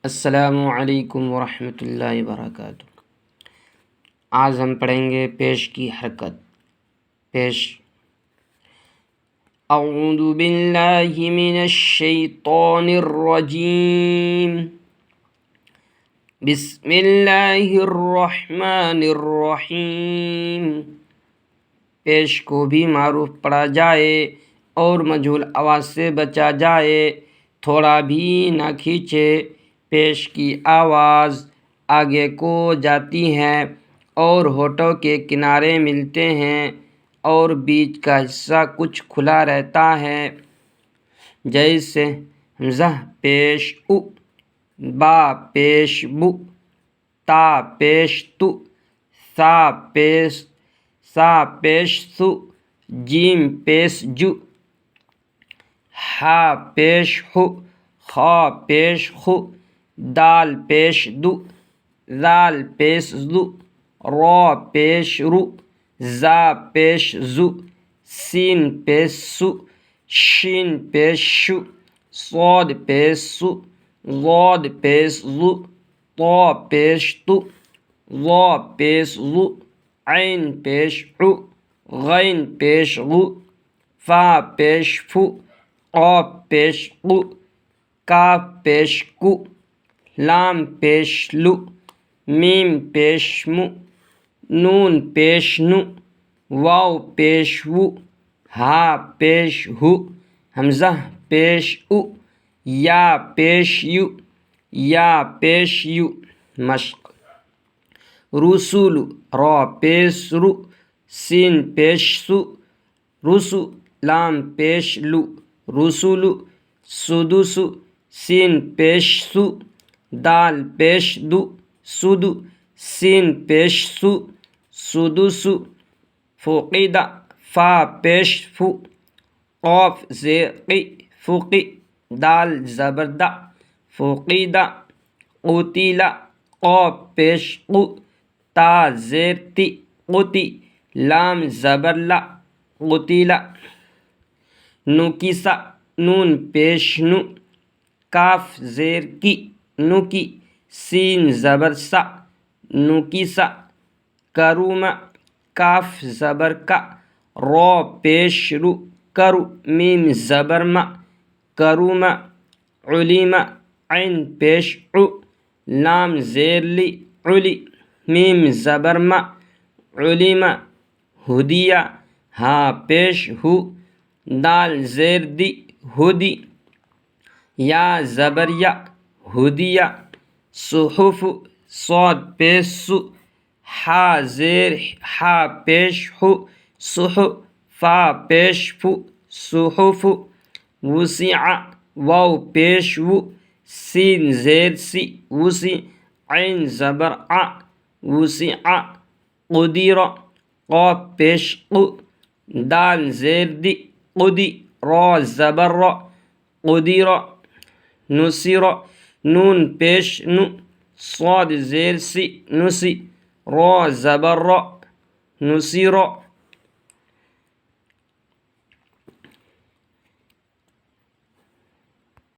السلام علیکم ورحمۃ اللہ وبرکاتہ۔ آج ہم پڑھیں گے پیش کی حرکت۔ پیش۔ اعوذ باللہ من الشیطان الرجیم، بسم اللہ الرحمن الرحیم۔ پیش کو بھی معروف پڑھا جائے اور مجہول آواز سے بچا جائے، تھوڑا بھی نہ کھینچے۔ پیش کی آواز آگے کو جاتی ہے اور ہونٹوں کے کنارے ملتے ہیں اور بیچ کا حصہ کچھ کھلا رہتا ہے، جیسے حمزہ پیش او، با پیش بو، تا پیش تو، سا پیش سو، جیم پیش جو، ہا پیش ہو، خا پیش خو، دال پیش دو، زال پیش زو، را پیش رو، زا پیش زو، سین پیش سو، شین پیش شو، صاد پیش سو، ضاد پیش زو، طا پیش تو، ظا پیش ظو، عین پیش عو، غین پیش غو، فا پیش فو، قاف پیش قو، کاف پیش کو، لام پیش لو، میم پیش مو، نون پیش نو، واو پیش وو، ہا پیش ہو، حمزہ پیش او، یا پیش یو، یا پیش یو۔ مشق۔ رسول، را پیش رو، سین پیش سو، رسو، لام پیش لو، رسولو، سدس، سین پیش سو، دال پیش دو، سدو، سین پیش سو، سدس، فقد، فا پیش فو، قاف زیر قی، فقی، دال زبر دا، فقیدہ، قتل، قاف پیش قو، تا زیر تی، قتی، لام زبر لا، قتل۔ نکس، نون پیش نو، کاف زیر کی، نکی، سین زبر سا، نکس۔ کرم، کاف زبر کا، را پیش رو، کرو، میم زبر ما، کرم۔ علم، عین پیش عو، لام زیر لی، علی، میم زبر ما، علم۔ ہدیہ، ہا پیش ہو، دال زیر دی، ہدی، یا زبر یا، ہدیہ۔ صحف، صاد پیش سو، ہا زیر ہا پیش ہو، صح، فا پیش فو، صحف۔ وسع، واو پیش وو، سین زیر سی، وسع، عین زبر ع، وسع۔ قدر، قاف پیش قو، دال زیر دی، قدی، را زبر را، قدر۔ نصر، نون پیش نو، صاد زیر سی، نسی، را زبر را، نصر۔